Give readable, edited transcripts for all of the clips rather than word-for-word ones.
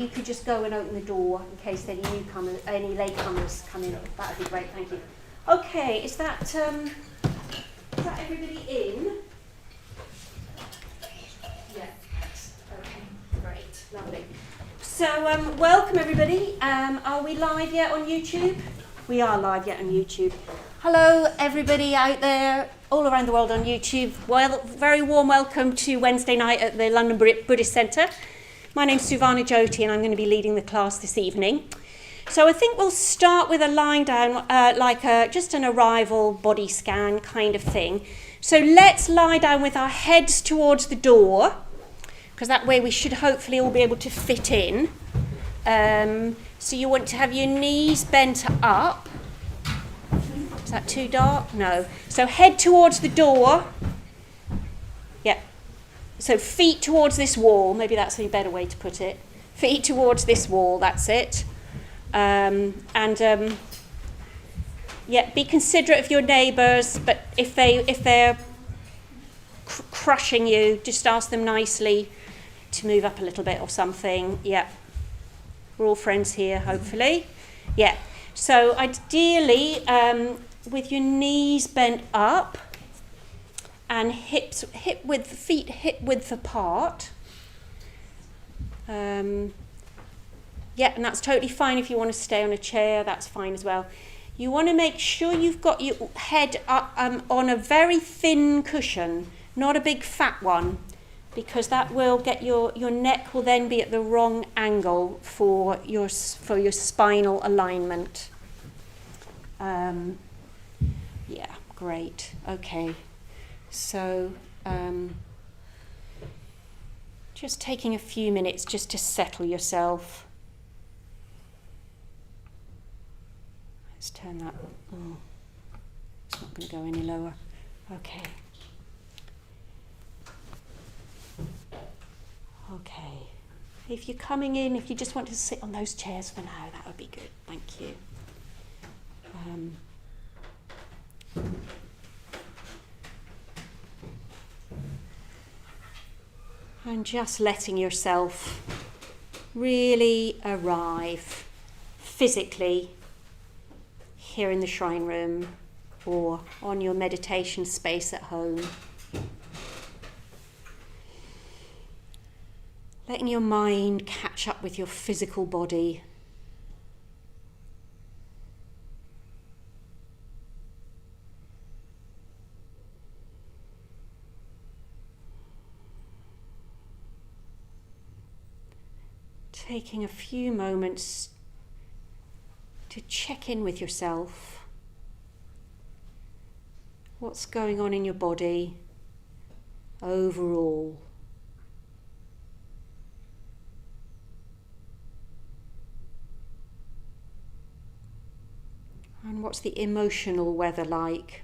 You could just go and open the door in case any newcomers, any latecomers come in. That would be great, thank you. Okay, is that everybody in? Yeah. Okay, great, lovely. So, welcome everybody. Are we live yet on YouTube? We are live yet on YouTube. Hello everybody out there, all around the world on YouTube. Well, very warm welcome to Wednesday night at the London Buddhist Centre. My name's Suvarnajyoti and I'm going to be leading the class this evening. So I think we'll start with a lying down, just an arrival body scan kind of thing. So let's lie down with our heads towards the door, because that way we should hopefully all be able to fit in. So you want to have your knees bent up. Is that too dark? No. So head towards the door. Yeah. So feet towards this wall. Maybe that's a better way to put it. Feet towards this wall. That's it. Yeah, be considerate of your neighbours. But if they're crushing you, just ask them nicely to move up a little bit or something. Yeah. We're all friends here, hopefully. Yeah. So ideally, with your knees bent up and feet hip width apart. Yeah, and that's totally fine if you want to stay on a chair, that's fine as well. You want to make sure you've got your head up, on a very thin cushion, not a big fat one, because that will get your neck will then be at the wrong angle for your spinal alignment. Yeah, great. Okay. So, just taking a few minutes just to settle yourself. Let's turn that. Oh, it's not going to go any lower. Okay. Okay. If you're coming in, if you just want to sit on those chairs for now, that would be good. Thank you. And just letting yourself really arrive physically here in the shrine room or on your meditation space at home. Letting your mind catch up with your physical body. Taking a few moments to check in with yourself. What's going on in your body overall? And what's the emotional weather like?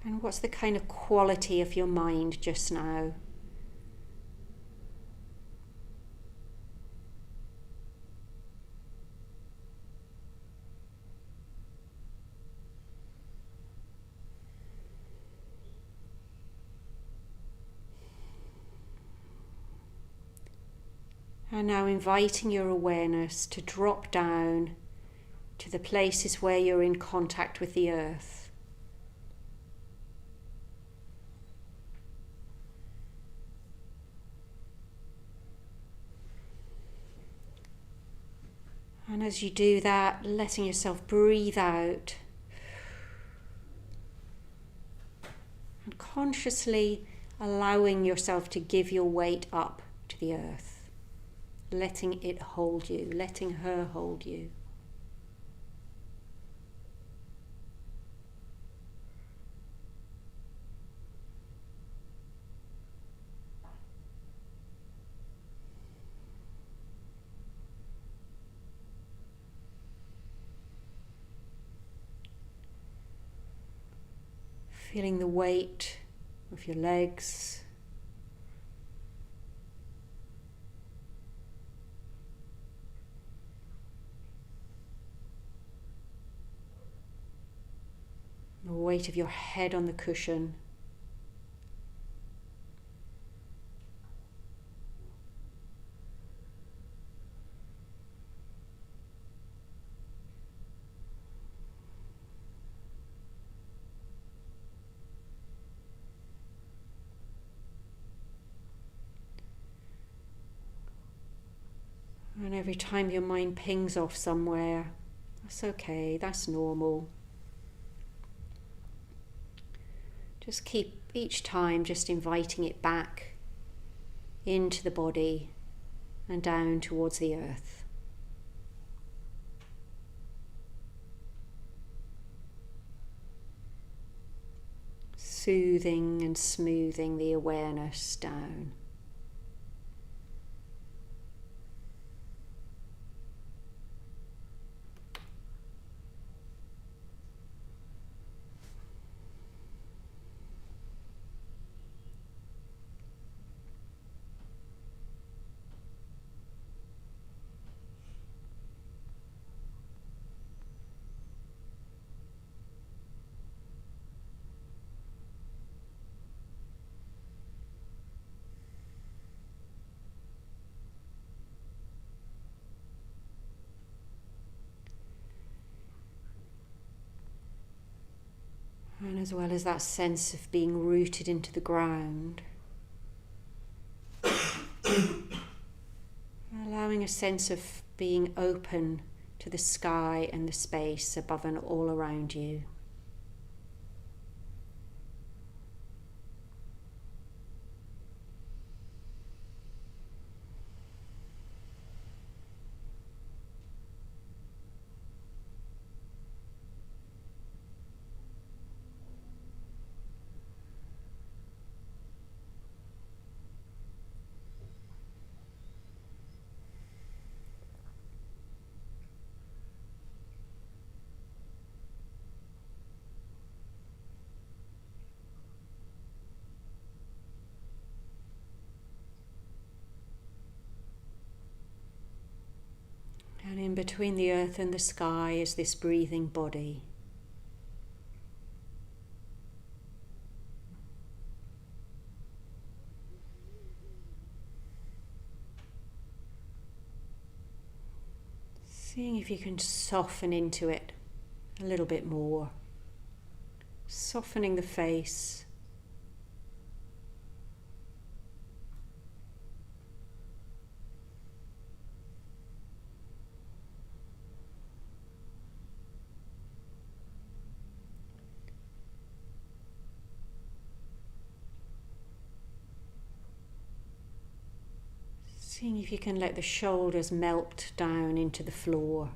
And what's the kind of quality of your mind just now? And now inviting your awareness to drop down to the places where you're in contact with the earth. And as you do that, letting yourself breathe out and consciously allowing yourself to give your weight up to the earth, letting it hold you, letting her hold you. Feeling the weight of your legs. the weight of your head on the cushion. And every time your mind pings off somewhere, that's okay, that's normal. Just keep each time just inviting it back into the body and down towards the earth. Soothing and smoothing the awareness down. And as well as that sense of being rooted into the ground, allowing a sense of being open to the sky and the space above and all around you. And in between the earth and the sky is this breathing body. Seeing if you can soften into it a little bit more. Softening the face. Seeing if you can let the shoulders melt down into the floor.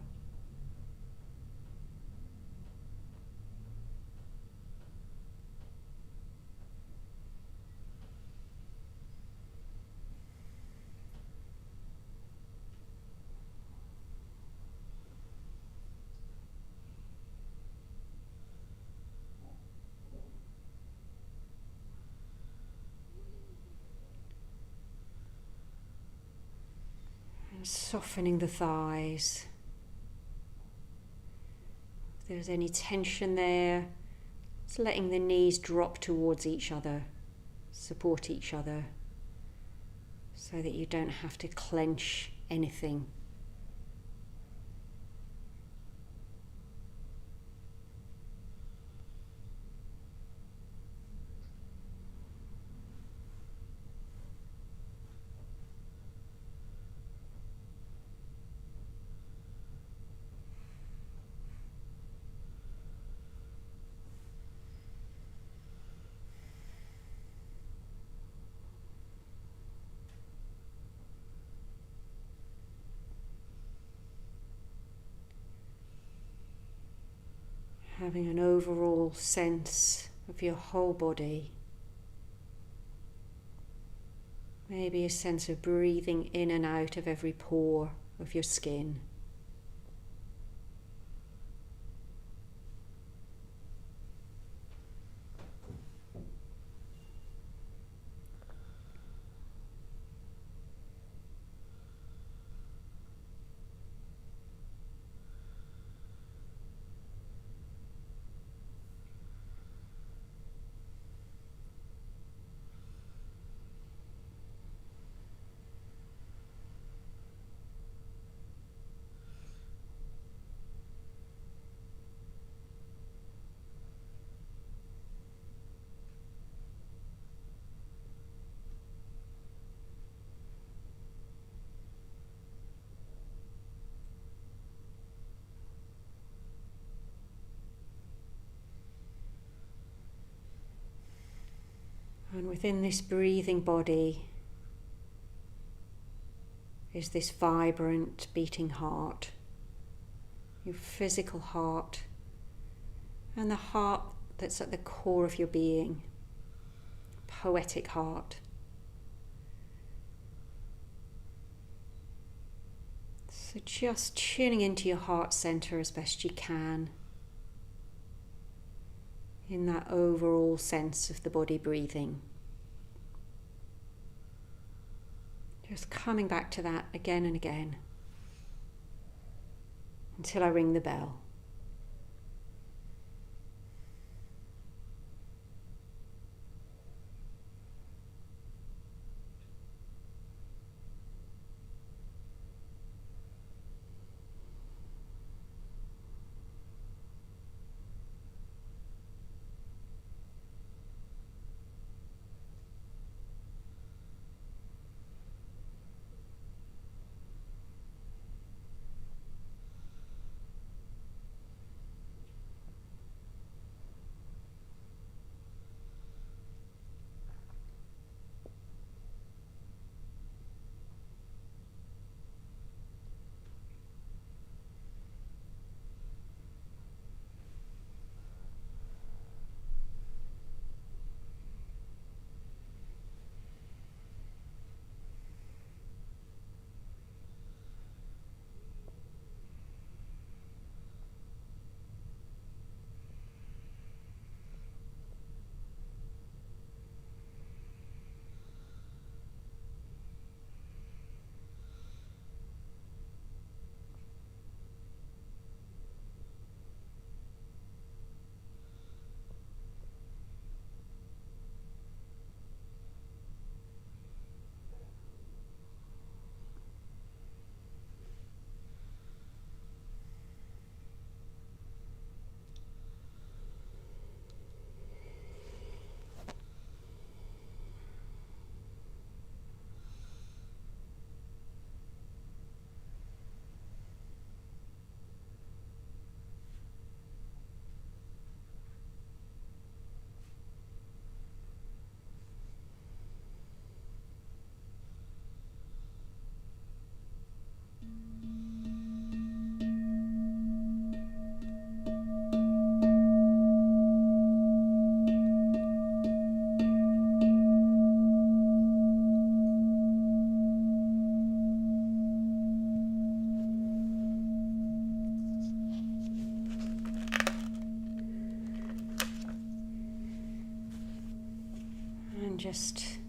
Softening the thighs. If there's any tension there, just letting the knees drop towards each other, support each other, so that you don't have to clench anything. Having an overall sense of your whole body. Maybe a sense of breathing in and out of every pore of your skin. And within this breathing body is this vibrant, beating heart, your physical heart, and the heart that's at the core of your being, poetic heart. So just tuning into your heart center as best you can, in that overall sense of the body breathing. Just coming back to that again and again until I ring the bell. Just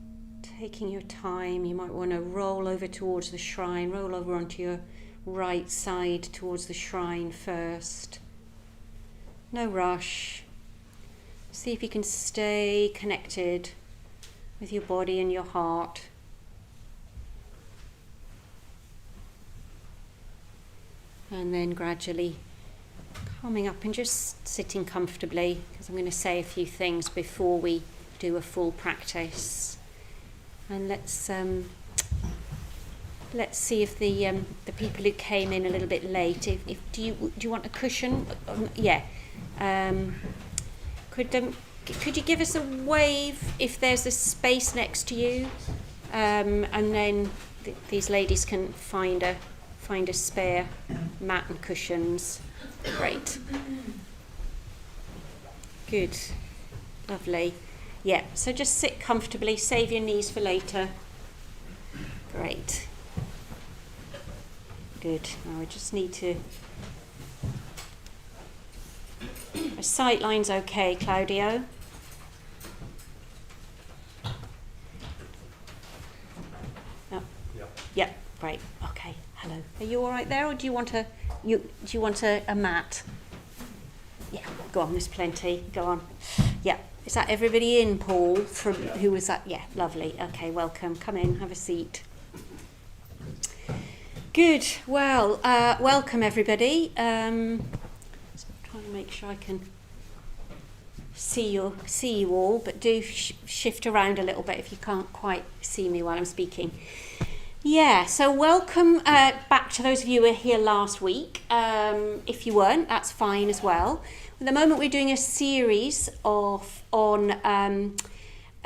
taking your time, you might want to roll over towards the shrine, roll over onto your right side towards the shrine first. No rush. See if you can stay connected with your body and your heart. And then gradually coming up and just sitting comfortably, because I'm going to say a few things before we do a full practice. And let's see if the people who came in a little bit late, if do you want a cushion? Yeah. Could you give us a wave if there's a space next to you, and then these ladies can find a spare mat and cushions. Great. Good. Lovely. Yeah, so just sit comfortably, save your knees for later. Great. Good. Now we just need to... A sight line's okay, Claudio. Oh. Yep, great. Okay, hello. Are you all right there, or do you want a mat? Yeah, go on, there's plenty. Go on. Yeah. Is that everybody in, Paul? Who was that? Yeah, lovely. Okay, welcome. Come in, have a seat. Good. Well, welcome everybody. Trying to make sure I can see you all, but do shift around a little bit if you can't quite see me while I'm speaking. Yeah. So welcome back to those of you who were here last week. If you weren't, that's fine as well. At the moment, we're doing a series on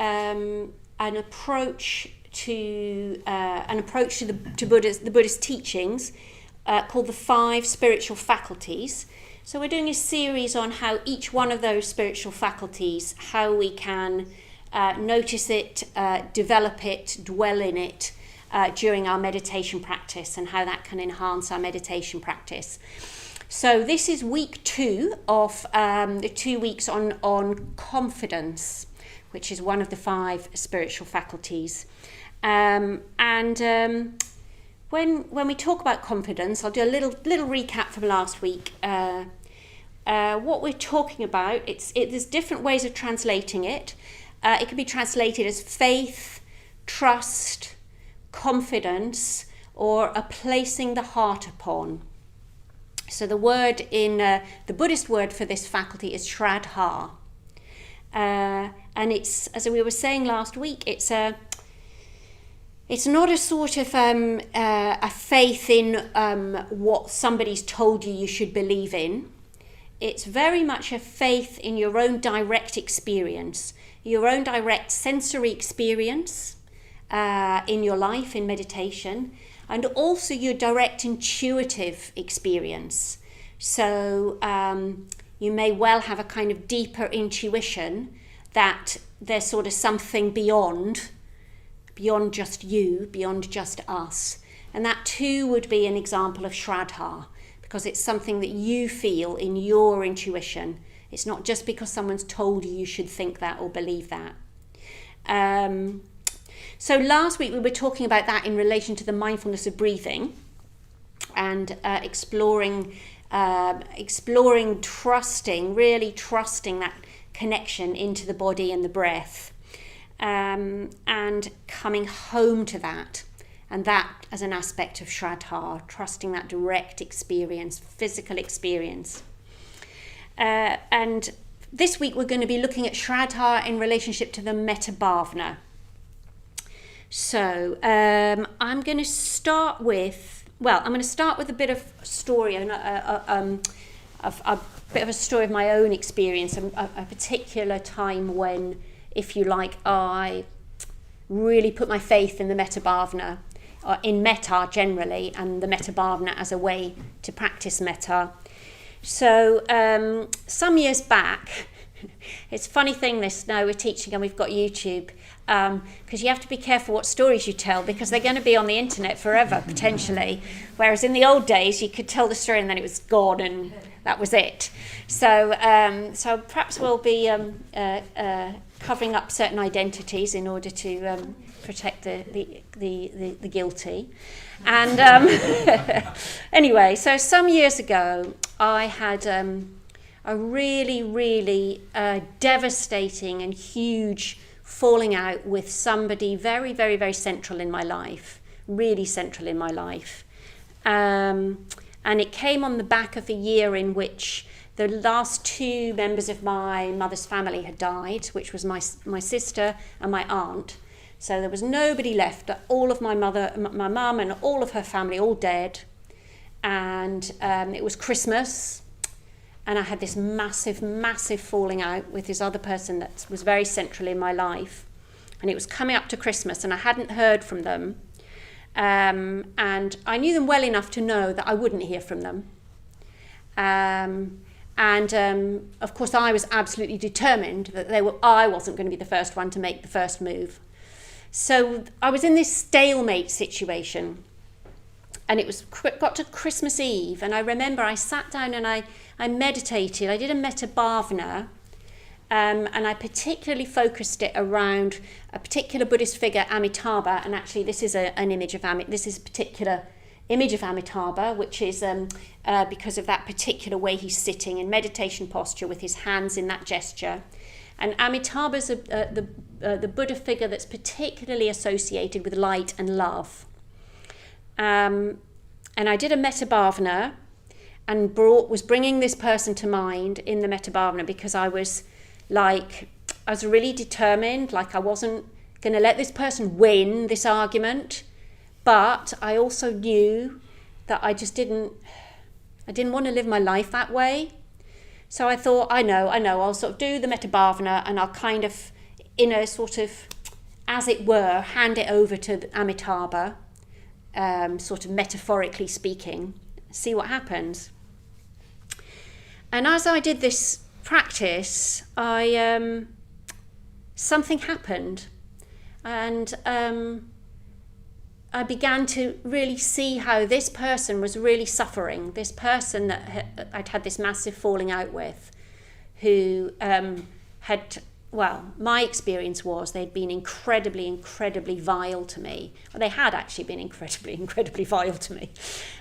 an approach to the Buddhist teachings called the 5 spiritual faculties. So we're doing a series on how each one of those spiritual faculties, how we can notice it, develop it, dwell in it during our meditation practice, and how that can enhance our meditation practice. So this is week 2 of the 2 weeks on confidence, which is one of the 5 spiritual faculties. When we talk about confidence, I'll do a little recap from last week. What we're talking about, there's different ways of translating it. It can be translated as faith, trust, confidence, or a placing the heart upon. So the word in the Buddhist word for this faculty is Sraddha. And it's, as we were saying last week, it's not a sort of a faith in what somebody's told you should believe in. It's very much a faith in your own direct experience, your own direct sensory experience in your life, in meditation, and also your direct intuitive experience. So you may well have a kind of deeper intuition that there's sort of something beyond just you, beyond just us. And that too would be an example of Sraddha, because it's something that you feel in your intuition. It's not just because someone's told you should think that or believe that. So last week we were talking about that in relation to the mindfulness of breathing, and exploring, trusting, really trusting that connection into the body and the breath, and coming home to that, and that as an aspect of Sraddha, trusting that direct experience, physical experience. And this week we're going to be looking at Sraddha in relationship to the Metta Bhavana. So I'm going to start with a bit of story, a bit of a story of my own experience, a particular time when, if you like, I really put my faith in the Metta Bhavana, or in Metta generally, and the Metta Bhavana as a way to practice Metta. So some years back, it's a funny thing this, now we're teaching and we've got YouTube, because you have to be careful what stories you tell, because they're going to be on the internet forever, potentially. Whereas in the old days, you could tell the story and then it was gone and that was it. So perhaps we'll be covering up certain identities in order to protect the guilty. And anyway, so some years ago, I had a really, really devastating and huge falling out with somebody very, very, very central in my life, really central in my life. And it came on the back of a year in which the last 2 members of my mother's family had died, which was my sister and my aunt. So there was nobody left. All of my mum and all of her family, all dead. And it was Christmas. And I had this massive, massive falling out with this other person that was very central in my life. And it was coming up to Christmas and I hadn't heard from them. And I knew them well enough to know that I wouldn't hear from them. Of course, I was absolutely determined that I wasn't going to be the first one to make the first move. So I was in this stalemate situation. And it got to Christmas Eve, and I remember I sat down and I meditated. I did a Metta Bhavana, and I particularly focused it around a particular Buddhist figure, Amitabha. And actually, this is an image of this is a particular image of Amitabha, which is because of that particular way he's sitting in meditation posture with his hands in that gesture. And Amitabha's the Buddha figure that's particularly associated with light and love. And I did a Metta Bhavana and was bringing this person to mind in the Metta Bhavana, because I was really determined, like I wasn't going to let this person win this argument, but I also knew that I didn't want to live my life that way. So I thought, I know, I'll sort of do the Metta Bhavana and I'll kind of in a sort of, as it were, hand it over to Amitabha, sort of metaphorically speaking, see what happens. And as I did this practice, something happened, and I began to really see how this person was really suffering, this person that I'd had this massive falling out with, who my experience was they'd been incredibly, incredibly vile to me. Well, they had actually been incredibly, incredibly vile to me.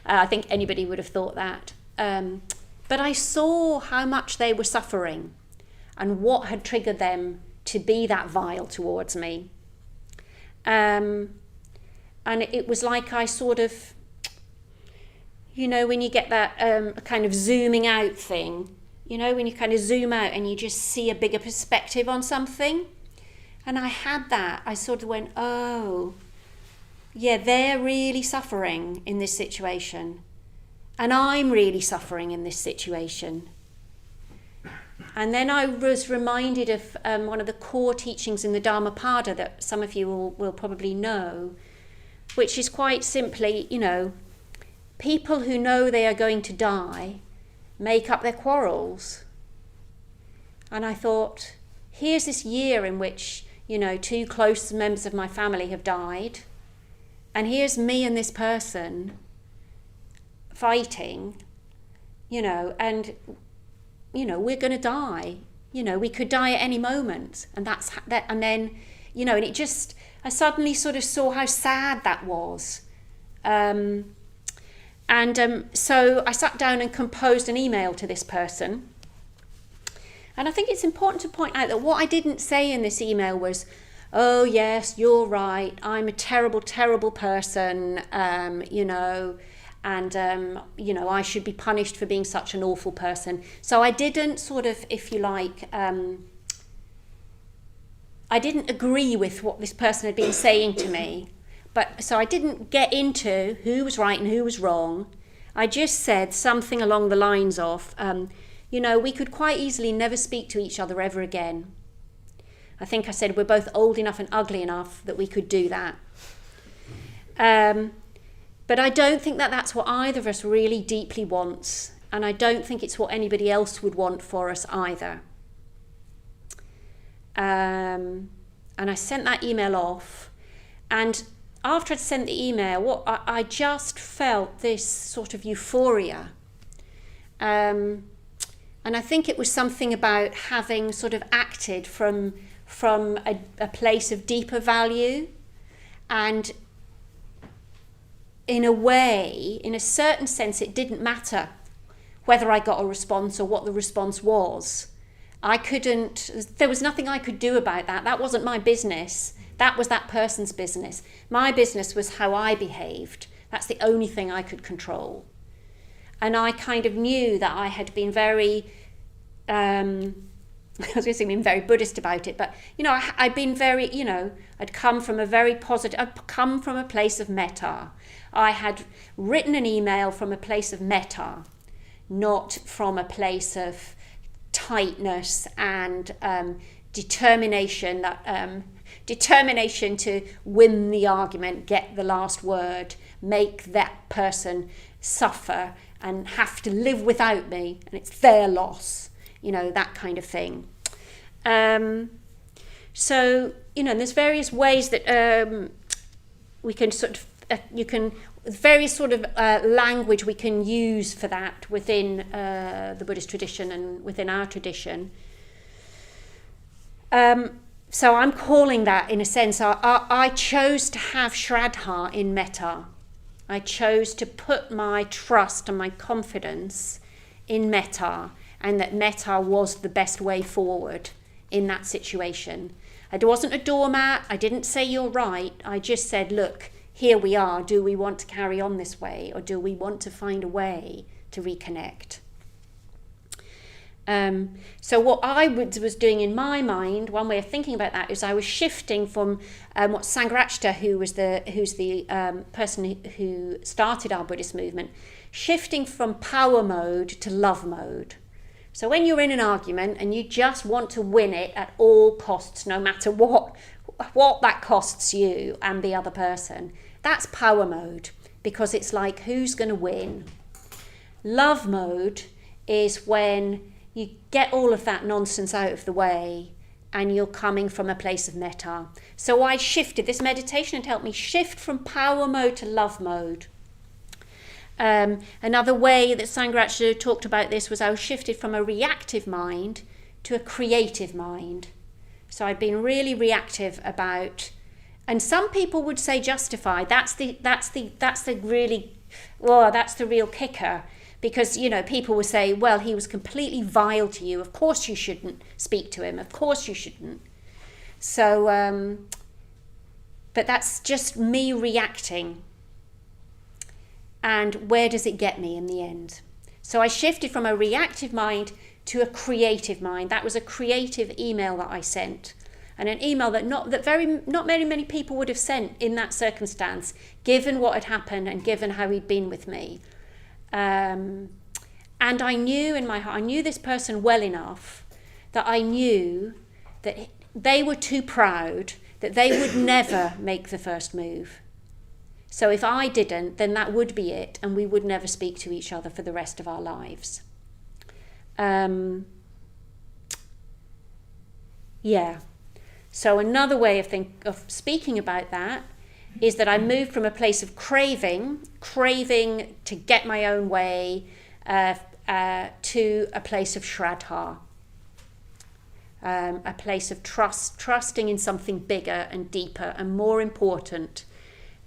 I think anybody would have thought that. But I saw how much they were suffering and what had triggered them to be that vile towards me. And it was like I sort of, when you get that kind of zooming out thing, when you kind of zoom out and you just see a bigger perspective on something. And I had that. I sort of went, oh, yeah, they're really suffering in this situation. And I'm really suffering in this situation. And then I was reminded of one of the core teachings in the Dhammapada that some of you will probably know, which is quite simply, people who know they are going to die make up their quarrels. And I thought, here's this year in which, 2 close members of my family have died. And here's me and this person fighting, and, we're going to die. We could die at any moment. And that's that. And then, and it just, I suddenly sort of saw how sad that was. So I sat down and composed an email to this person. And I think it's important to point out that what I didn't say in this email was, oh yes, you're right, I'm a terrible, terrible person, and I should be punished for being such an awful person. So I didn't sort of, if you like, I didn't agree with what this person had been saying to me. But so I didn't get into who was right and who was wrong. I just said something along the lines of, we could quite easily never speak to each other ever again. I think I said we're both old enough and ugly enough that we could do that. But I don't think that that's what either of us really deeply wants. And I don't think it's what anybody else would want for us either. And I sent that email off. And after I'd sent the email, I just felt this sort of euphoria. And I think it was something about having sort of acted from a place of deeper value. And in a way, in a certain sense, it didn't matter whether I got a response or what the response was. There was nothing I could do about that. That wasn't my business. That was that person's business. My business was how I behaved. That's the only thing I could control. And I kind of knew that I had been very, I was going to say being very Buddhist about it, but, I'd been very, I'd come from a very positive, I'd come from a place of metta. I had written an email from a place of metta, not from a place of tightness and determination to win the argument, get the last word, make that person suffer and have to live without me, and it's their loss, that kind of thing. So, there's various ways that we can sort of, various sort of language we can use for that within the Buddhist tradition and within our tradition. So I'm calling that, in a sense, I chose to have Sraddha in metta. I chose to put my trust and my confidence in metta, and that metta was the best way forward in that situation. I wasn't a doormat. I didn't say you're right. I just said, look, here we are. Do we want to carry on this way, or do we want to find a way to reconnect? So what I was doing in my mind, one way of thinking about that, is I was shifting from what Sangharakshita, who's the person who started our Buddhist movement, shifting from power mode to love mode. So when you're in an argument and you just want to win it at all costs, no matter what that costs you and the other person, that's power mode, because it's like, who's going to win? Love mode is when you get all of that nonsense out of the way and you're coming from a place of metta. So I shifted, this meditation had helped me shift from power mode to love mode. Another way that Sangharakshita talked about this was I was shifted from a reactive mind to a creative mind. So I'd been really reactive about, and some people would say justified. That's the real kicker, because people would say, well, he was completely vile to you. Of course you shouldn't speak to him. Of course you shouldn't. So, but that's just me reacting. And where does it get me in the end? So I shifted from a reactive mind to a creative mind. That was a creative email that I sent, and an email that not very many people would have sent in that circumstance, given what had happened and given how he'd been with me. And I knew in my heart, I knew this person well enough that I knew that they were too proud, that they would never make the first move. So if I didn't, then that would be it, and we would never speak to each other for the rest of our lives. So another way of speaking about that is that I moved from a place of craving to get my own way, to a place of Sraddha, a place of trusting in something bigger and deeper and more important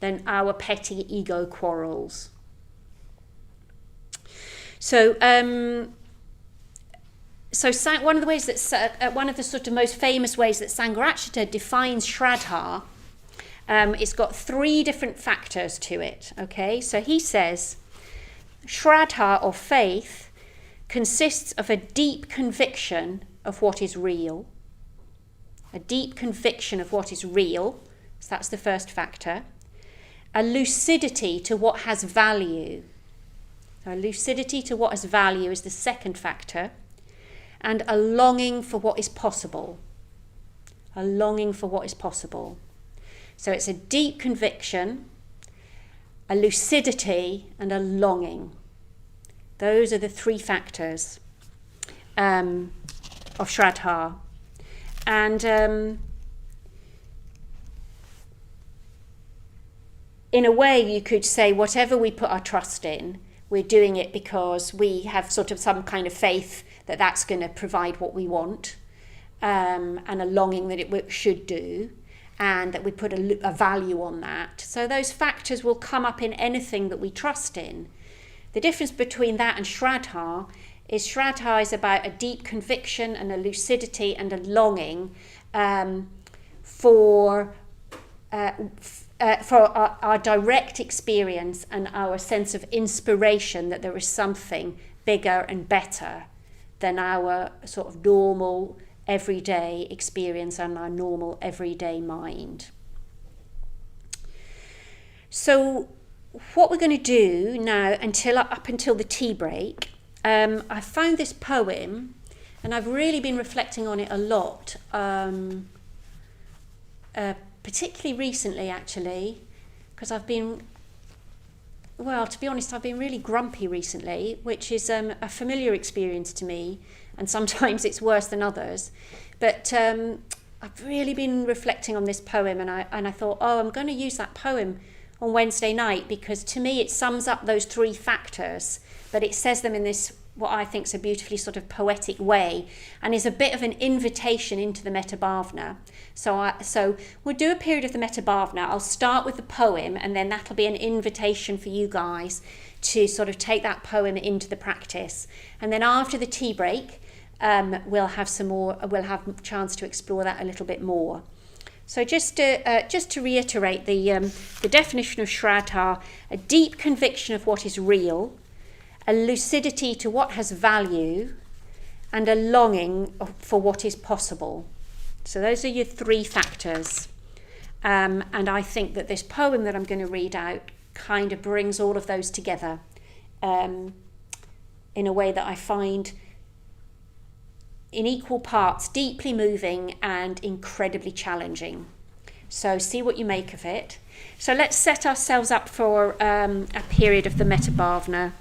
than our petty ego quarrels. So, one of the ways that one of the sort of most famous ways that Sangharakshita defines Sraddha, it's got 3 different factors to it. Okay, so he says, Sraddha or faith consists of a deep conviction of what is real. A deep conviction of what is real. So that's the first factor. A lucidity to what has value. So lucidity to what has value is the second factor. And a longing for what is possible. A longing for what is possible. So it's a deep conviction, a lucidity, and a longing. Those are the 3 factors of Sraddha. And in a way, you could say whatever we put our trust in, we're doing it because we have sort of some kind of faith that that's going to provide what we want, and a longing that it should do, and that we put a value on that. So those factors will come up in anything that we trust in. The difference between that and Sraddha is about a deep conviction and a lucidity and a longing for our direct experience and our sense of inspiration that there is something bigger and better than our sort of normal everyday experience and our normal everyday mind. So what we're going to do now up until the tea break, I found this poem and I've really been reflecting on it a lot, particularly recently actually, because to be honest, I've been really grumpy recently, which is a familiar experience to me, and sometimes it's worse than others. But I've really been reflecting on this poem, and I thought, I'm going to use that poem on Wednesday night, because to me it sums up those 3 factors, but it says them in this, what I think is a beautifully sort of poetic way, and is a bit of an invitation into the Metta Bhavana. So we'll do a period of the Metta Bhavana. I'll start with the poem, and then that'll be an invitation for you guys to sort of take that poem into the practice. And then after the tea break, we'll have a chance to explore that a little bit more. So just to reiterate the definition of Sraddha: a deep conviction of what is real, a lucidity to what has value, and a longing for what is possible. So those are your 3 factors. And I think that this poem that I'm going to read out kind of brings all of those together in a way that I find in equal parts deeply moving and incredibly challenging. So see what you make of it. So let's set ourselves up for a period of the Metta Bhavana.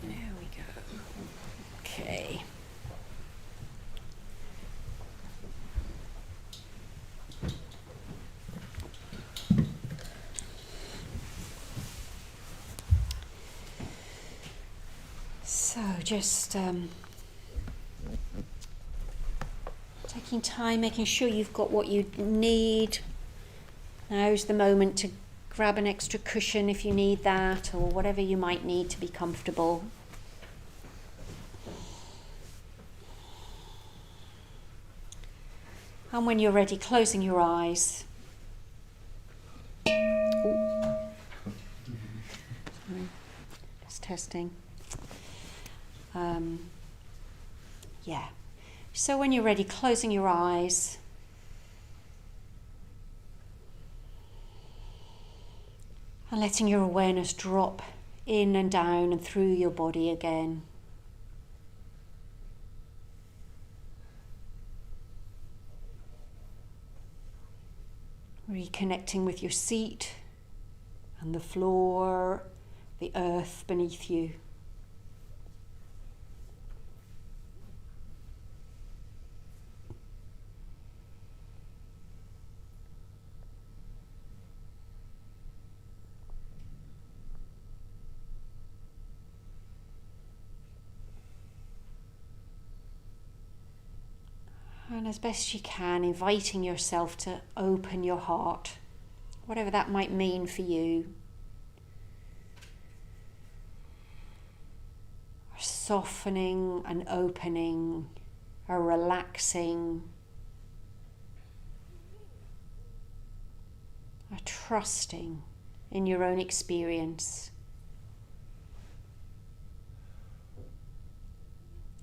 There we go. Okay. So just taking time, making sure you've got what you need. Now's the moment to grab an extra cushion if you need that, or whatever you might need to be comfortable. And when you're ready, closing your eyes. Ooh. Sorry, just testing. Yeah. So when you're ready, closing your eyes. And letting your awareness drop in and down and through your body again. Reconnecting with your seat and the floor, the earth beneath you. And as best you can, inviting yourself to open your heart, whatever that might mean for you. A softening and opening, a relaxing, a trusting in your own experience,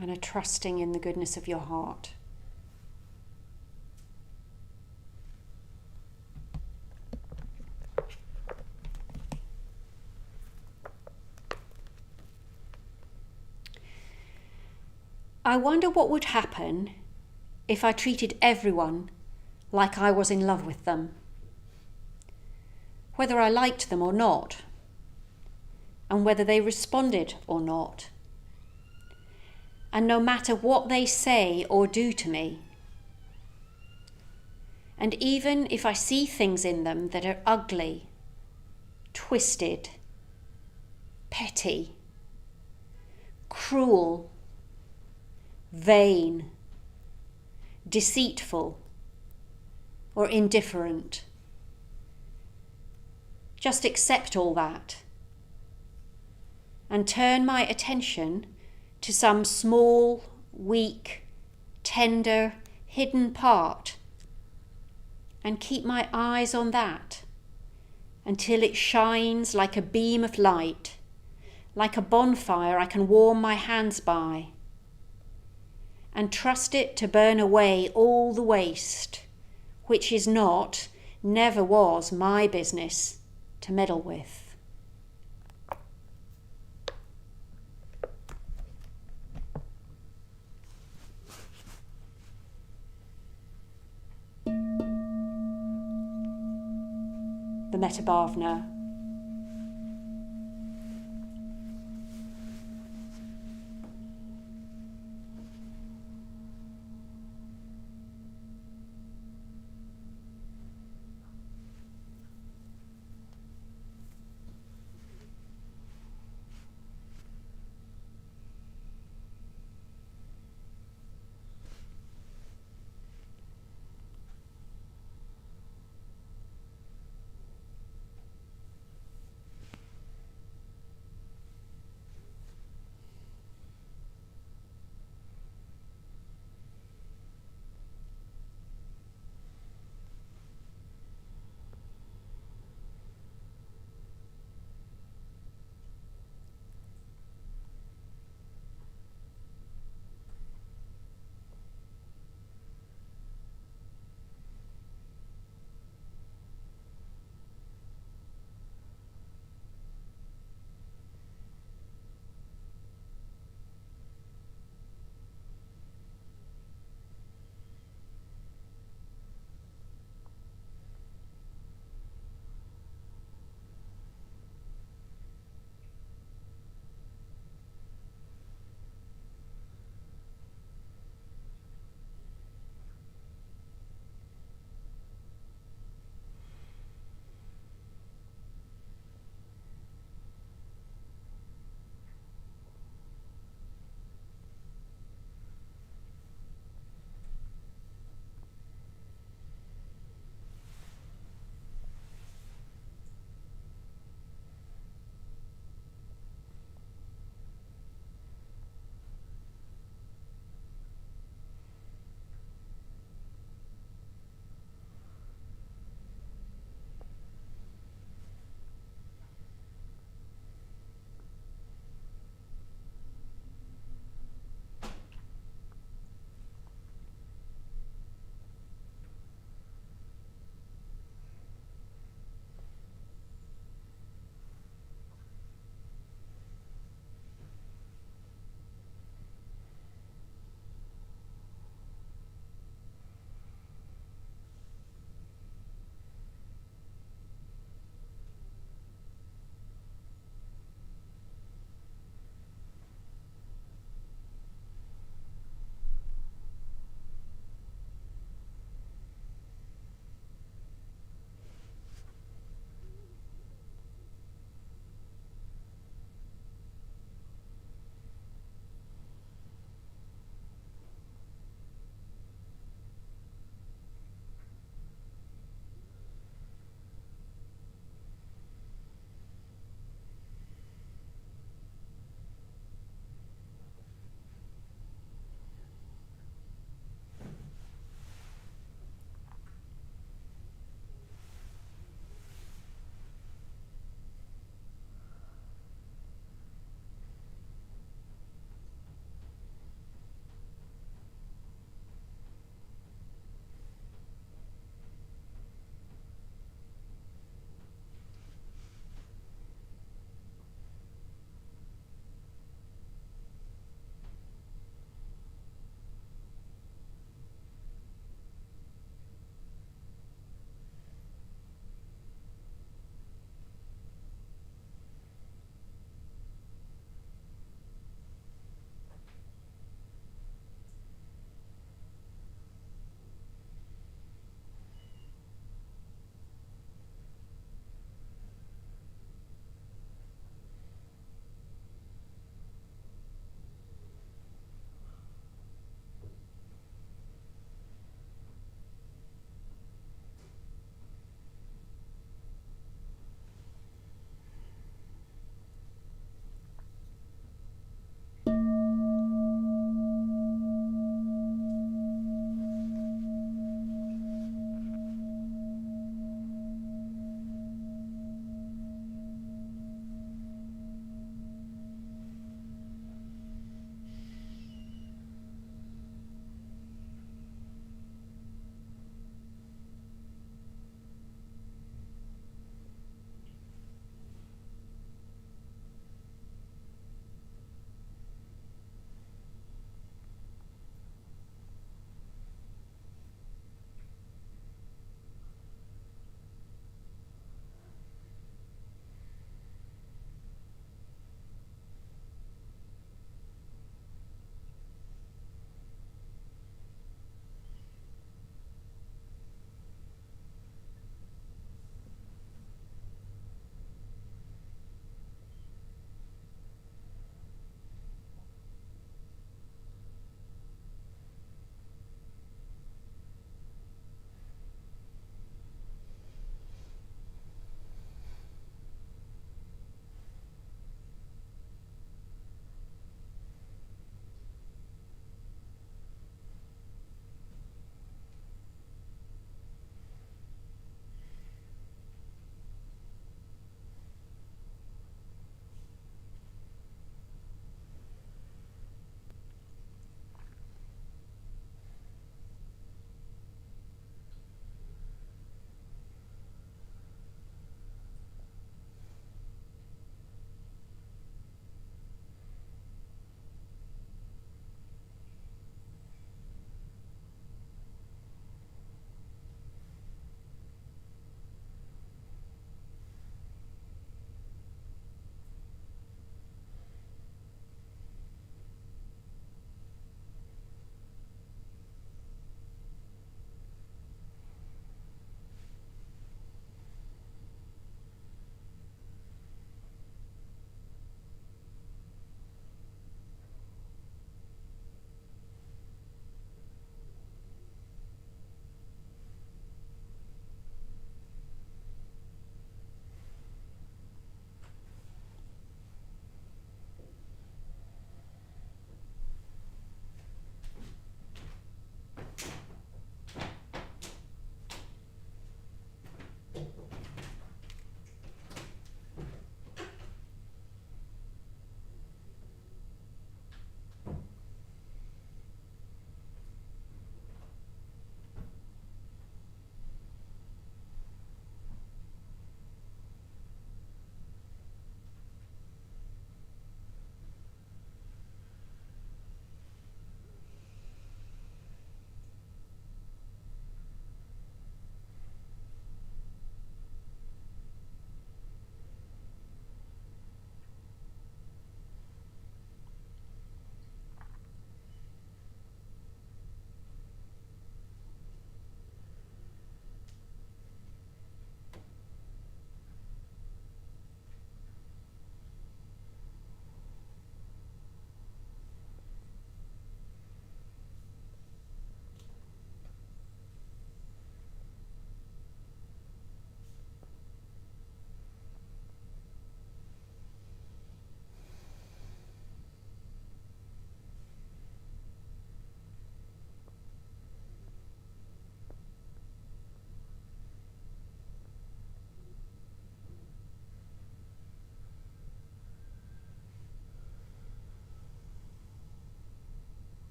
and a trusting in the goodness of your heart. I wonder what would happen if I treated everyone like I was in love with them, whether I liked them or not, and whether they responded or not. And no matter what they say or do to me, and even if I see things in them that are ugly, twisted, petty, cruel, vain, deceitful, or indifferent. Just accept all that and turn my attention to some small, weak, tender, hidden part and keep my eyes on that until it shines like a beam of light, like a bonfire I can warm my hands by, and trust it to burn away all the waste, which is not, never was my business to meddle with. The Metta Bhavana.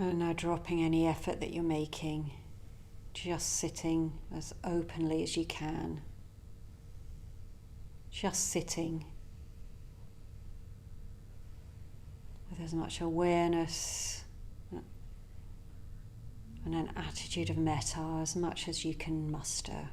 And now dropping any effort that you're making, just sitting as openly as you can. Just sitting with as much awareness and an attitude of metta as much as you can muster.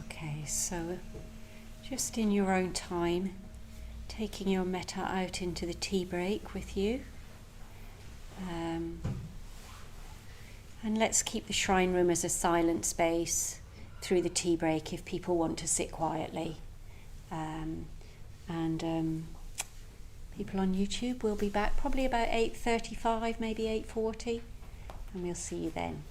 Okay, so just in your own time, taking your metta out into the tea break with you. And let's keep the shrine room as a silent space through the tea break if people want to sit quietly. People on YouTube will be back probably about 8:35, maybe 8:40, and we'll see you then.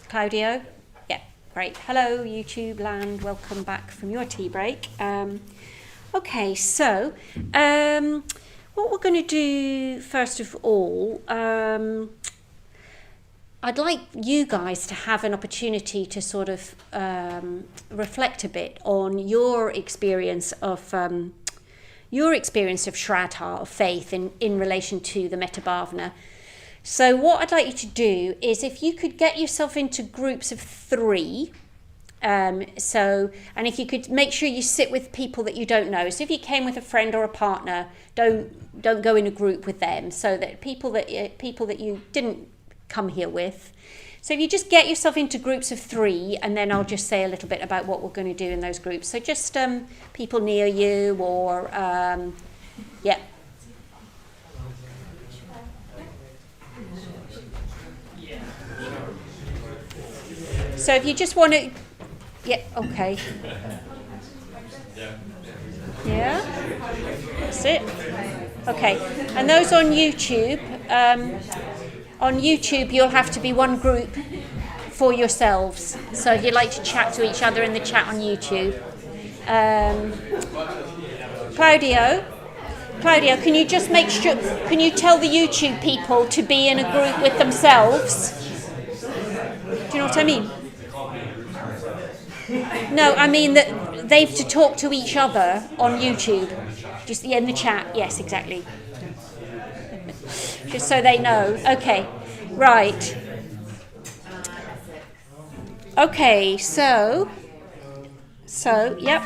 Claudio? Yeah, great. Hello, YouTube land. Welcome back from your tea break. Okay, so what we're going to do first of all, I'd like you guys to have an opportunity to sort of reflect a bit on your experience of Sraddha, of faith, in relation to the Metta Bhavana. So what I'd like you to do is, if you could get yourself into groups of 3, and if you could make sure you sit with people that you don't know. So if you came with a friend or a partner, don't go in a group with them. So that people that you didn't come here with. So if you just get yourself into groups of 3, and then I'll just say a little bit about what we're going to do in those groups. So just people near you, or yeah. So if you just want to, yeah, okay. Yeah, that's it. Okay, and those on YouTube, you'll have to be one group for yourselves. So if you'd like to chat to each other in the chat on YouTube. Claudio, can you just make sure, can you tell the YouTube people to be in a group with themselves? Do you know what I mean? No, I mean that they've to talk to each other on YouTube. Just in the chat. Yes, exactly. Just so they know. Okay, right. Okay, so yep.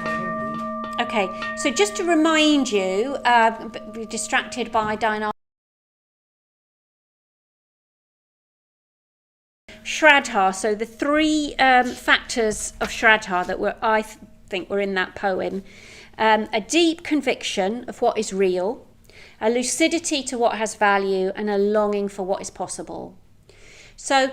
Okay, so just to remind you, we're distracted by Diana. Sraddha, so the 3 factors of Sraddha that I think were in that poem. A deep conviction of what is real, a lucidity to what has value, and a longing for what is possible. So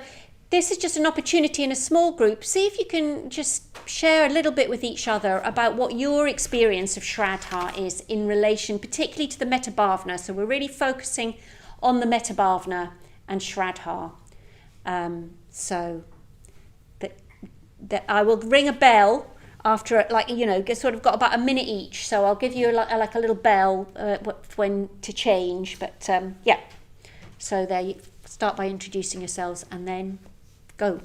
this is just an opportunity in a small group. See if you can just share a little bit with each other about what your experience of Sraddha is in relation particularly to the Metta Bhavana. So we're really focusing on the Metta Bhavana and Sraddha. So that I will ring a bell after, like, sort of got about a minute each. So I'll give you like a little bell when to change. But yeah, so there you start by introducing yourselves and then go.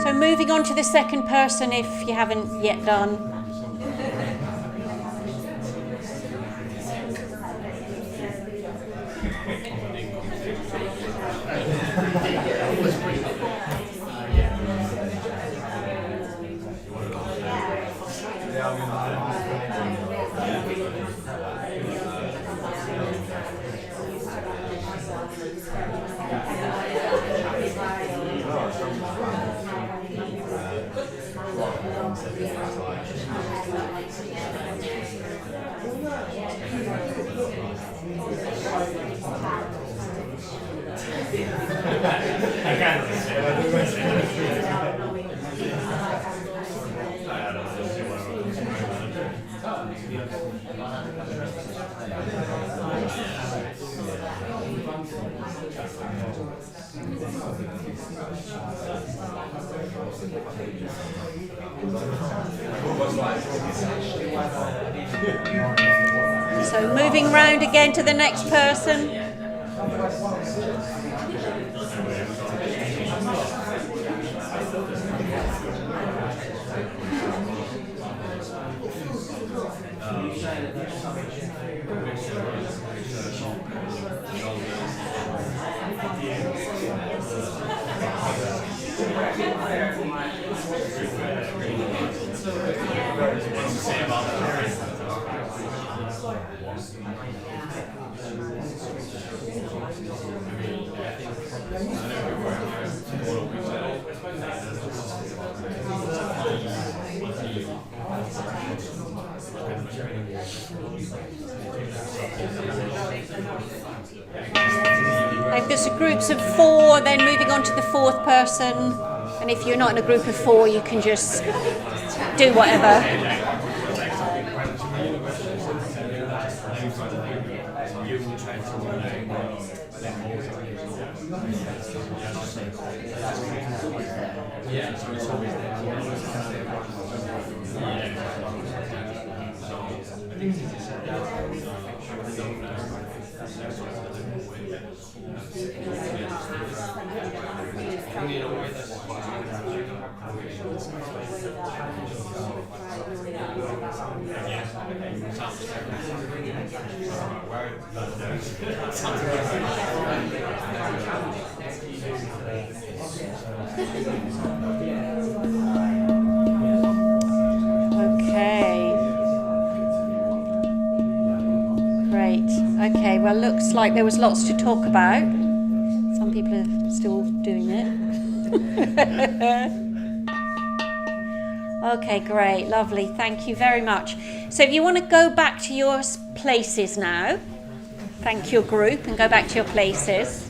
So moving on to the second person, if you haven't yet done. So moving round again to the next person. If there's groups of 4, then moving on to the 4th person. And if you're not in a group of 4, you can just do whatever. Okay, well, looks like there was lots to talk about. Some people are still doing it. Okay, great, lovely. Thank you very much. So if you want to go back to your places now, thank your group and go back to your places.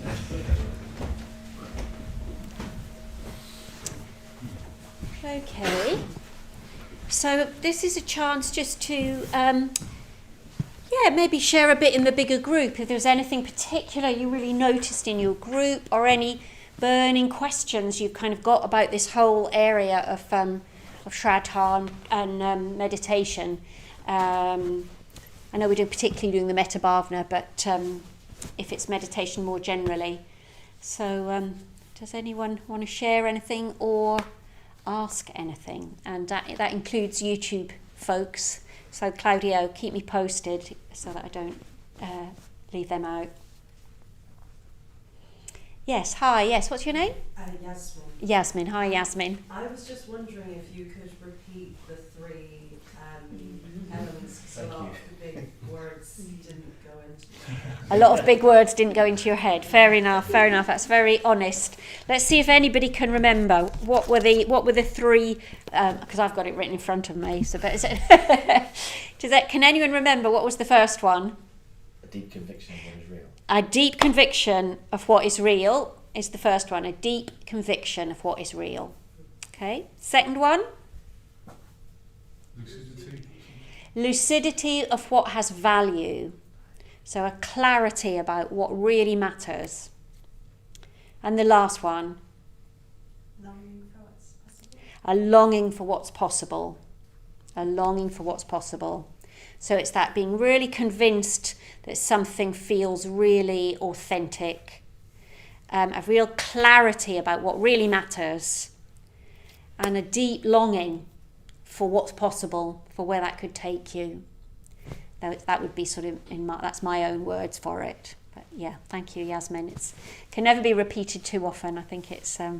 Okay. So this is a chance just to maybe share a bit in the bigger group. If there's anything particular you really noticed in your group, or any burning questions you've kind of got about this whole area of Sraddha and meditation. I know we're particularly doing the Metta Bhavana, but if it's meditation more generally. So does anyone want to share anything or ask anything? And that includes YouTube folks. So Claudio, keep me posted so that I don't leave them out. Yes, hi, yes, what's your name? Yasmin. Yasmin, hi Yasmin. I was just wondering if you could repeat the 3 elements, because a lot of the big words didn't go into. A lot of big words didn't go into your head. Fair enough, that's very honest. Let's see if anybody can remember what were the 3, because I've got it written in front of me. So, but can anyone remember what was the first one? A deep conviction of what is real. A deep conviction of what is real is the first one. A deep conviction of what is real. Okay. Second one. Lucidity of what has value. So a clarity about what really matters. And the last one. Longing for what's possible. A longing for what's possible. A longing for what's possible. So it's that being really convinced that something feels really authentic. A real clarity about what really matters. And a deep longing for what's possible, for where that could take you. That would be sort of, that's my own words for it. But yeah, thank you, Yasmin. It can never be repeated too often. I think it's a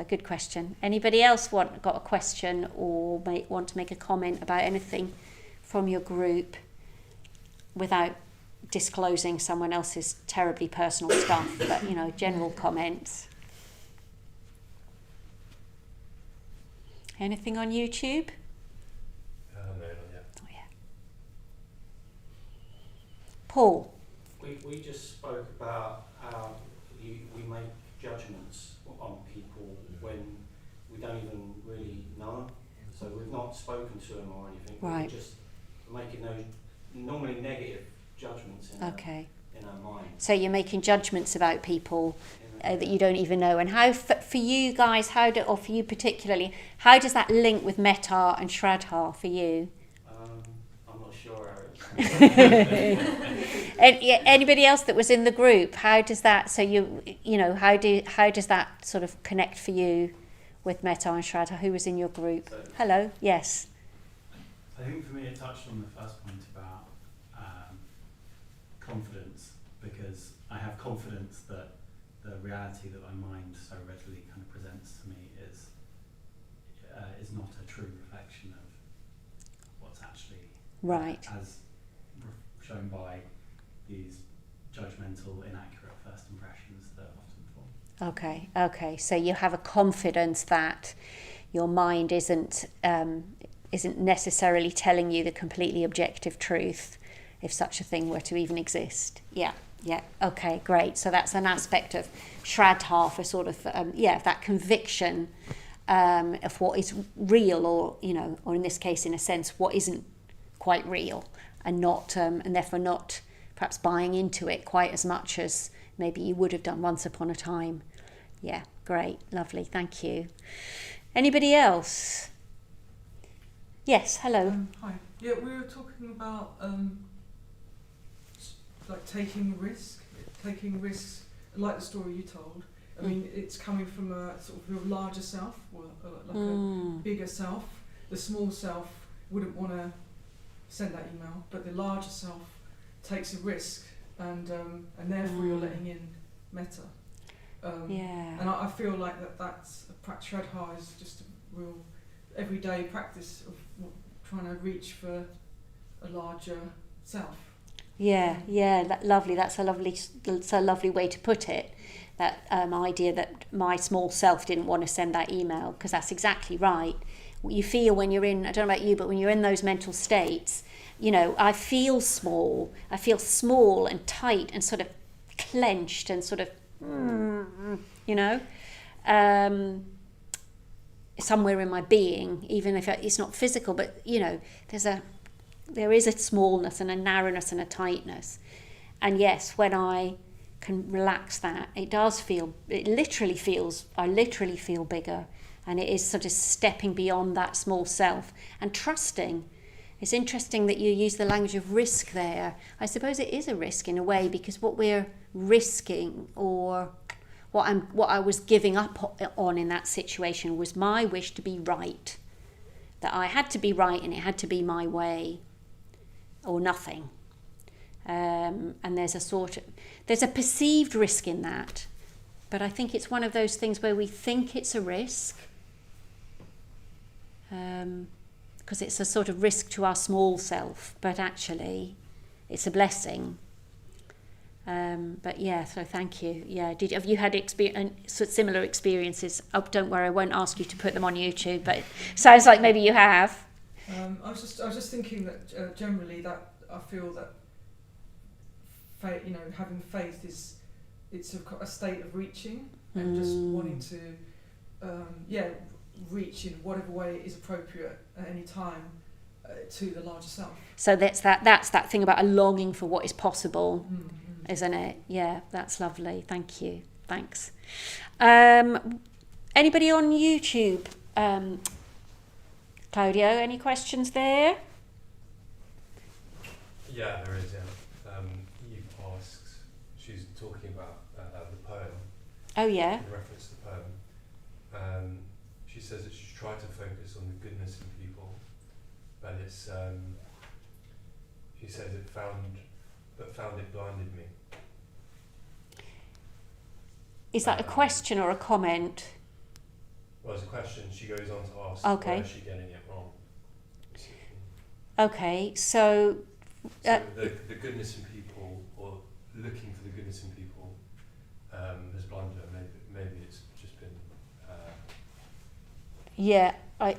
good question. Anybody else got a question or want to make a comment about anything from your group without disclosing someone else's terribly personal stuff, but general comments? Anything on YouTube? No, not yet. Oh yeah. Paul. We just spoke about how we make judgments on people when we don't even really know. So we've not spoken to them or anything. Right. We're just making those normally negative judgments in our mind. So you're making judgments about people that you don't even know. And how, for you guys, or for you particularly, how does that link with Metta and Sraddha for you? I'm not sure. Anybody else that was in the group? How does that? So how does that sort of connect for you with Metta and Sraddha? Who was in your group? Hello. Yes. I think for me it touched on the first point about confidence, because I have confidence that the reality that my mind so readily kind of presents to me is not a true reflection of what's actually right, as shown by these judgmental, inaccurate first impressions that often form. Okay. So you have a confidence that your mind isn't necessarily telling you the completely objective truth, if such a thing were to even exist. Yeah. Okay, great. So that's an aspect of Sraddha for sort of that conviction of what is real, or in this case, in a sense, what isn't quite real, and not and therefore not perhaps buying into it quite as much as maybe you would have done once upon a time. Yeah, great, lovely, thank you. Anybody else? Yes, hello. Hi. Yeah, we were talking about like taking risks, like the story you told. I mean, it's coming from a sort of a larger self, or like a bigger self. The small self wouldn't want to send that email, but the larger self takes a risk, and therefore you're letting in Metta. And I feel like that's Sraddha is just a real everyday practice of trying to reach for a larger self. Lovely. That's a lovely way to put it. That idea that my small self didn't want to send that email, because that's exactly right. What you feel when you're in, I don't know about you, but when you're in those mental states, I feel small. I feel small and tight and sort of clenched and sort of, somewhere in my being, even if it's not physical, but there is a smallness and a narrowness and a tightness. And yes, when I can relax that, I literally feel bigger, and it is sort of stepping beyond that small self and trusting. It's interesting that you use the language of risk there. I suppose it is a risk in a way, because what we're risking, or what I was giving up on in that situation, was my wish to be right. That I had to be right and it had to be my way or nothing. And there's a perceived risk in that. But I think it's one of those things where we think it's a risk, because it's a sort of risk to our small self, but actually it's a blessing. So thank you. Yeah, have you had similar experiences? Oh, don't worry, I won't ask you to put them on YouTube, but it sounds like maybe you have. I was just thinking that generally that I feel that having faith it's a state of reaching, and just wanting to reach in whatever way is appropriate at any time to the larger self. So that's that thing about a longing for what is possible, isn't it? Yeah, that's lovely. Thank you. Thanks. Anybody on YouTube? Claudio, any questions there? Yeah, there is. Eve asks, she's talking about the poem. Oh yeah. In reference to the poem, she says that she's tried to focus on the goodness in people, but it's. She says found it blinded me. Is that a question or a comment? Well, as a question, she goes on to ask, okay, where is she getting it wrong? Okay, so the goodness in people, or looking for the goodness in people, has blinded her. Maybe it's just been.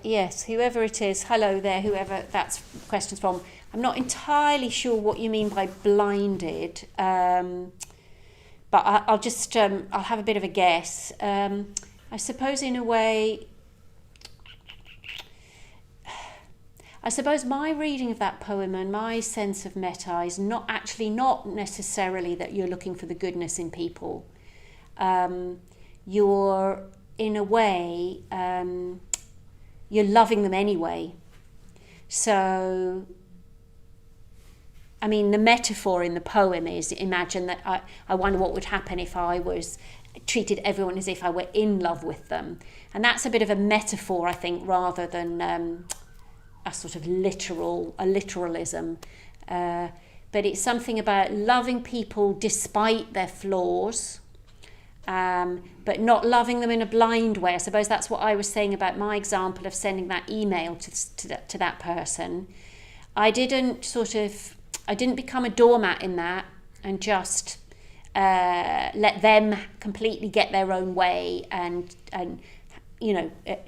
Yes, whoever it is, hello there, whoever that's questions from. I'm not entirely sure what you mean by blinded, but I'll just I'll have a bit of a guess. I suppose in a way, I suppose my reading of that poem and my sense of metta is not necessarily that you're looking for the goodness in people. You're, in a way, you're loving them anyway. So, I mean, the metaphor in the poem is, imagine that I wonder what would happen if I treated everyone as if I were in love with them. And that's a bit of a metaphor, I think, rather than a sort of literalism. But it's something about loving people despite their flaws, but not loving them in a blind way. I suppose that's what I was saying about my example of sending that email to that person. I didn't become a doormat in that and just let them completely get their own way and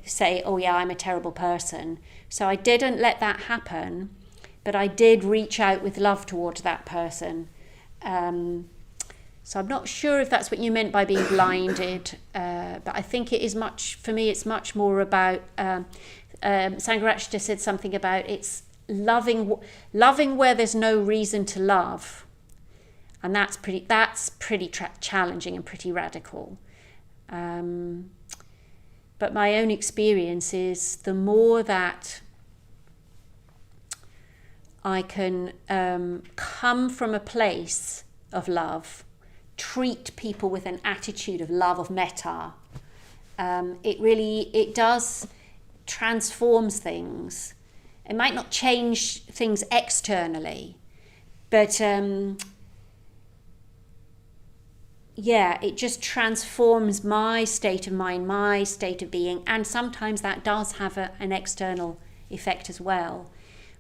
say, oh yeah, I'm a terrible person. So I didn't let that happen, but I did reach out with love towards that person. So I'm not sure if that's what you meant by being blinded, but I think it is for me, it's much more about, Sangharaj just said something about it's loving where there's no reason to love. And that's pretty challenging and pretty radical. But my own experience is the more that I can come from a place of love, treat people with an attitude of love, of metta, it does transforms things. It might not change things externally, but it just transforms my state of mind, my state of being, and sometimes that does have an external effect as well.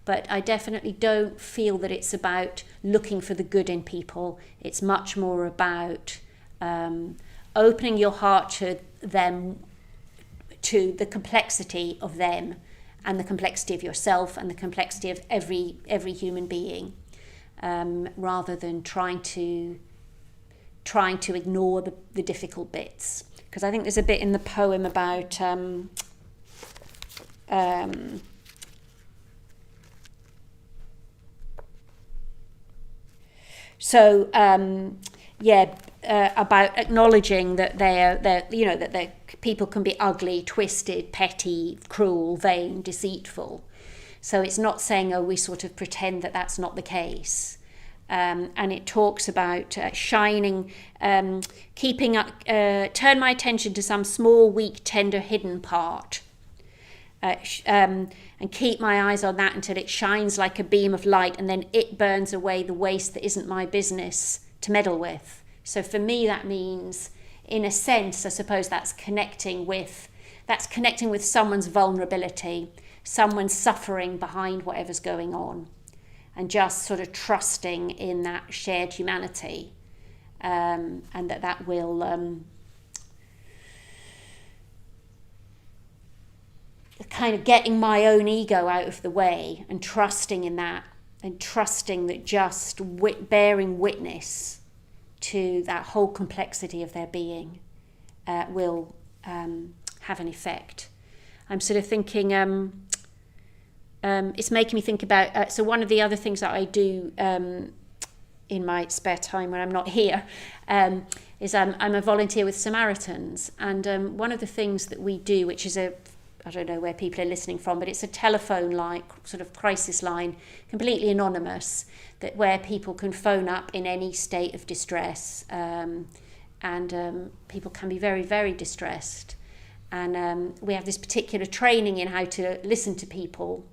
But I definitely don't feel that it's about looking for the good in people. It's much more about opening your heart to them, to the complexity of them, and the complexity of yourself, and the complexity of every human being, rather than trying to ignore the difficult bits. Because I think there's a bit in the poem about about acknowledging that that people can be ugly, twisted, petty, cruel, vain, deceitful. So it's not saying, we sort of pretend that that's not the case. And it talks about shining, keeping up, turn my attention to some small, weak, tender, hidden part, and keep my eyes on that until it shines like a beam of light, and then it burns away the waste that isn't my business to meddle with. So for me, that means, in a sense, I suppose that's connecting with someone's vulnerability, someone's suffering behind whatever's going on, and just sort of trusting in that shared humanity, and that will kind of getting my own ego out of the way and trusting in that, and trusting that just bearing witness to that whole complexity of their being will have an effect. I'm sort of thinking, it's making me think about, so one of the other things that I do in my spare time when I'm not here is I'm a volunteer with Samaritans, and one of the things that we do, which is I don't know where people are listening from, but it's a telephone-like sort of crisis line, completely anonymous, where people can phone up in any state of distress, and people can be very, very distressed. And we have this particular training in how to listen to people.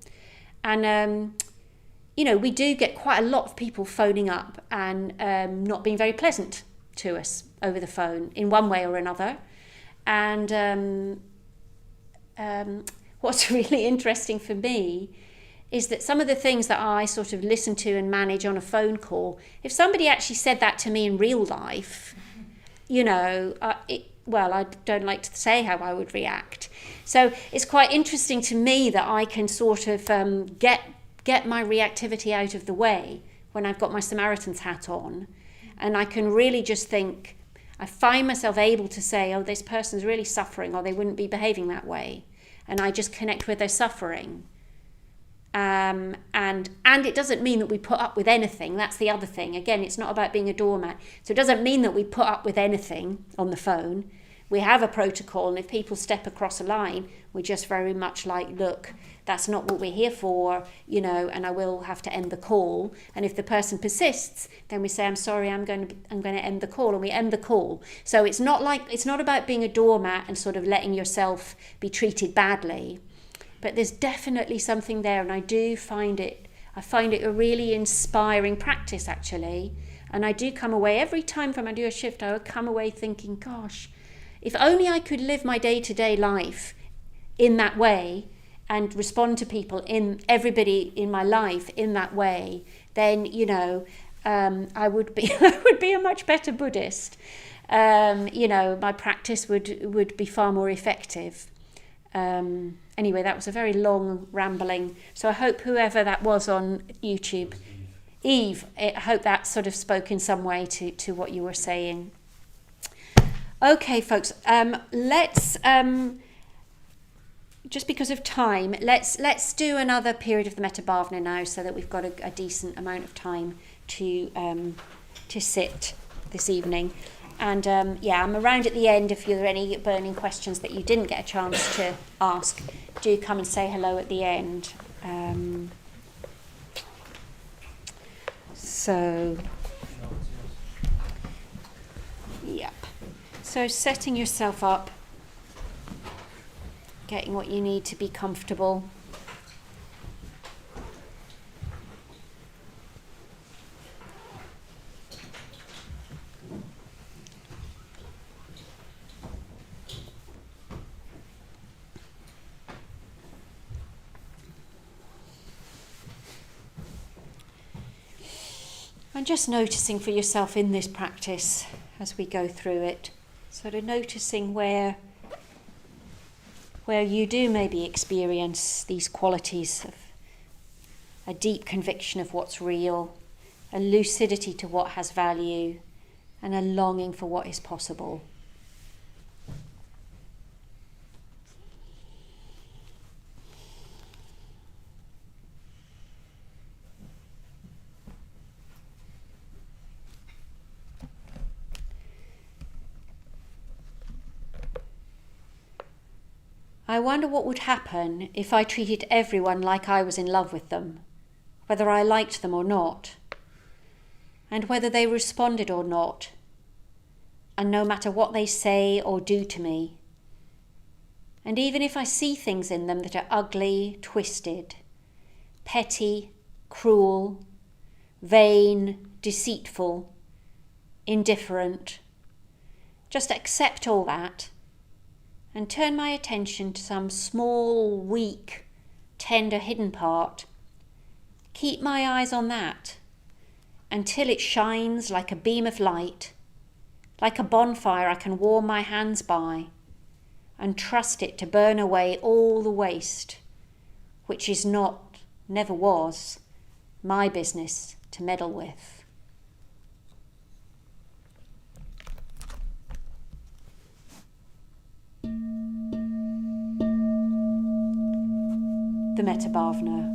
And, we do get quite a lot of people phoning up and not being very pleasant to us over the phone in one way or another. And what's really interesting for me is that some of the things that I sort of listen to and manage on a phone call, if somebody actually said that to me in real life, I don't like to say how I would react. So it's quite interesting to me that I can sort of get my reactivity out of the way when I've got my Samaritan's hat on, and I can really just think, I find myself able to say, oh, this person's really suffering, or they wouldn't be behaving that way. And I just connect with their suffering. And it doesn't mean that we put up with anything. That's the other thing. Again, it's not about being a doormat. So it doesn't mean that we put up with anything on the phone. We have a protocol, and if people step across a line, we're just very much like, look, that's not what we're here for, you know, and I will have to end the call. And if the person persists, then we say, I'm sorry, I'm going to end the call, and we end the call. So it's not about being a doormat and sort of letting yourself be treated badly, but there's definitely something there, and I find it a really inspiring practice, actually. And I do come away every time I do a shift, I would come away thinking, gosh, if only I could live my day-to-day life in that way and respond to people, in everybody in my life in that way, then, you know, I would be a much better Buddhist. You know, my practice would be far more effective. Anyway, that was a very long rambling. So I hope whoever that was on YouTube, Eve, I hope that sort of spoke in some way to what you were saying. Okay, folks, let's, just because of time, let's do another period of the Metta Bhavana now, so that we've got a decent amount of time to sit this evening. And yeah, I'm around at the end if there are any burning questions that you didn't get a chance to ask. Do come and say hello at the end. Yep. So setting yourself up, getting what you need to be comfortable. And just noticing for yourself in this practice as we go through it, sort of noticing where you do maybe experience these qualities of a deep conviction of what's real, a lucidity to what has value, and a longing for what is possible. I wonder what would happen if I treated everyone like I was in love with them, whether I liked them or not, and whether they responded or not, and no matter what they say or do to me. And even if I see things in them that are ugly, twisted, petty, cruel, vain, deceitful, indifferent, just accept all that and turn my attention to some small, weak, tender hidden part. Keep my eyes on that until it shines like a beam of light, like a bonfire I can warm my hands by, and trust it to burn away all the waste, which is not, never was, my business to meddle with. The Metta Bhavana.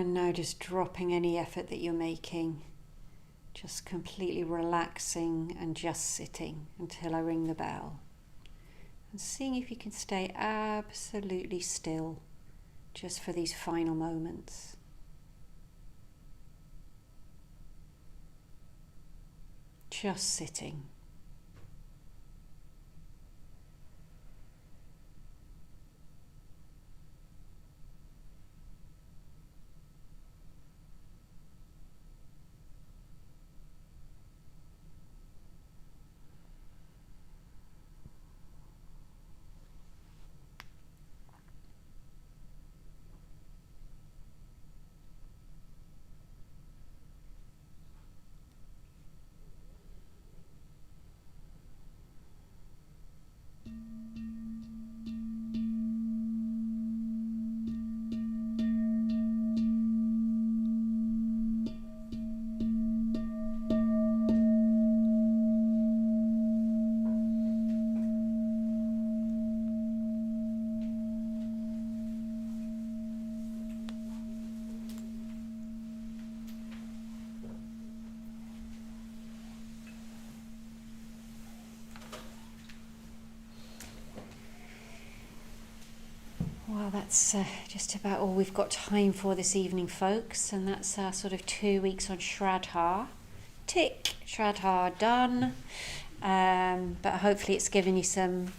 And now just dropping any effort that you're making. Just completely relaxing and just sitting until I ring the bell. And seeing if you can stay absolutely still just for these final moments. Just sitting. Well, that's just about all we've got time for this evening, folks, and that's our sort of 2 weeks on Sraddha. Tick, Sraddha done. But hopefully it's given you some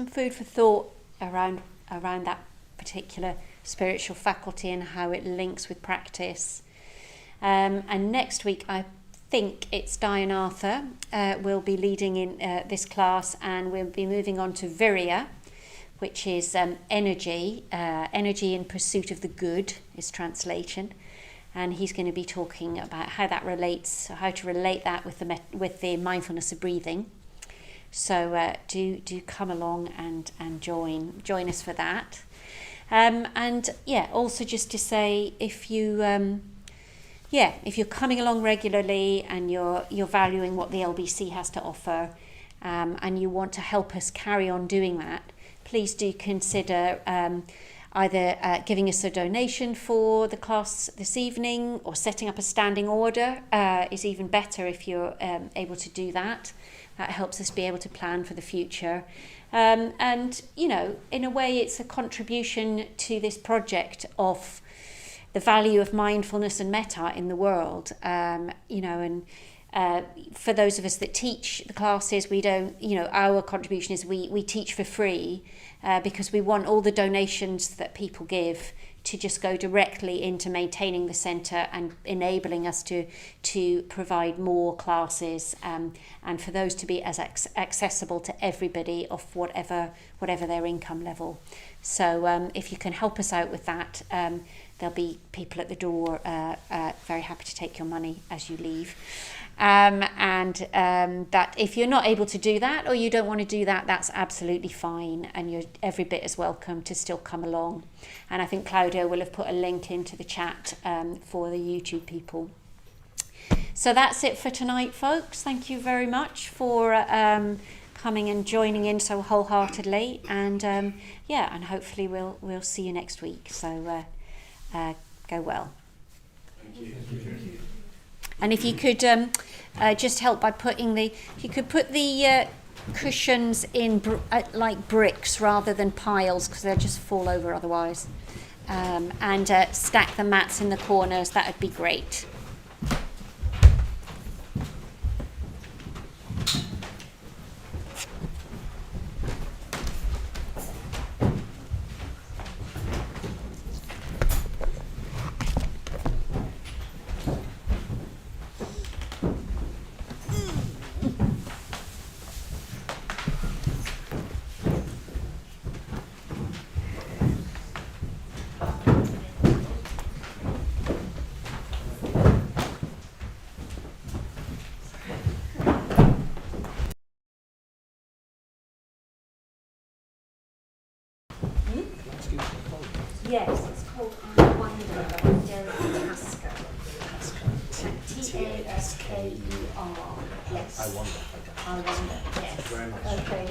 food for thought around that particular spiritual faculty and how it links with practice. And next week, I think it's Di and Arthur will be leading in this class, and we'll be moving on to Virya, which is energy in pursuit of the good is translation, and he's going to be talking about how that relates, how to relate that with the mindfulness of breathing. So do come along and join us for that. And also just to say, if you're coming along regularly and you're valuing what the LBC has to offer, and you want to help us carry on doing that, please do consider either giving us a donation for the class this evening, or setting up a standing order is even better if you're able to do that. That helps us be able to plan for the future. And, in a way, it's a contribution to this project of the value of mindfulness and metta in the world, for those of us that teach the classes, we don't, our contribution is we teach for free because we want all the donations that people give to just go directly into maintaining the centre and enabling us to provide more classes, and for those to be as accessible to everybody of whatever their income level. So if you can help us out with that, there'll be people at the door very happy to take your money as you leave. That if you're not able to do that, or you don't want to do that, that's absolutely fine, and you're every bit as welcome to still come along. And I think Claudio will have put a link into the chat for the YouTube people. So that's it for tonight, folks. Thank you very much for coming and joining in so wholeheartedly, and and hopefully we'll see you next week. So go well. Thank you. And if you could just help by putting you could put the cushions in like bricks rather than piles, because they'll just fall over otherwise. And stack the mats in the corners, that would be great. Yes, it's called I Wonder by Derek Tasker. Tasker. Yes. I wonder. I Wonder, yes. Very much. Okay.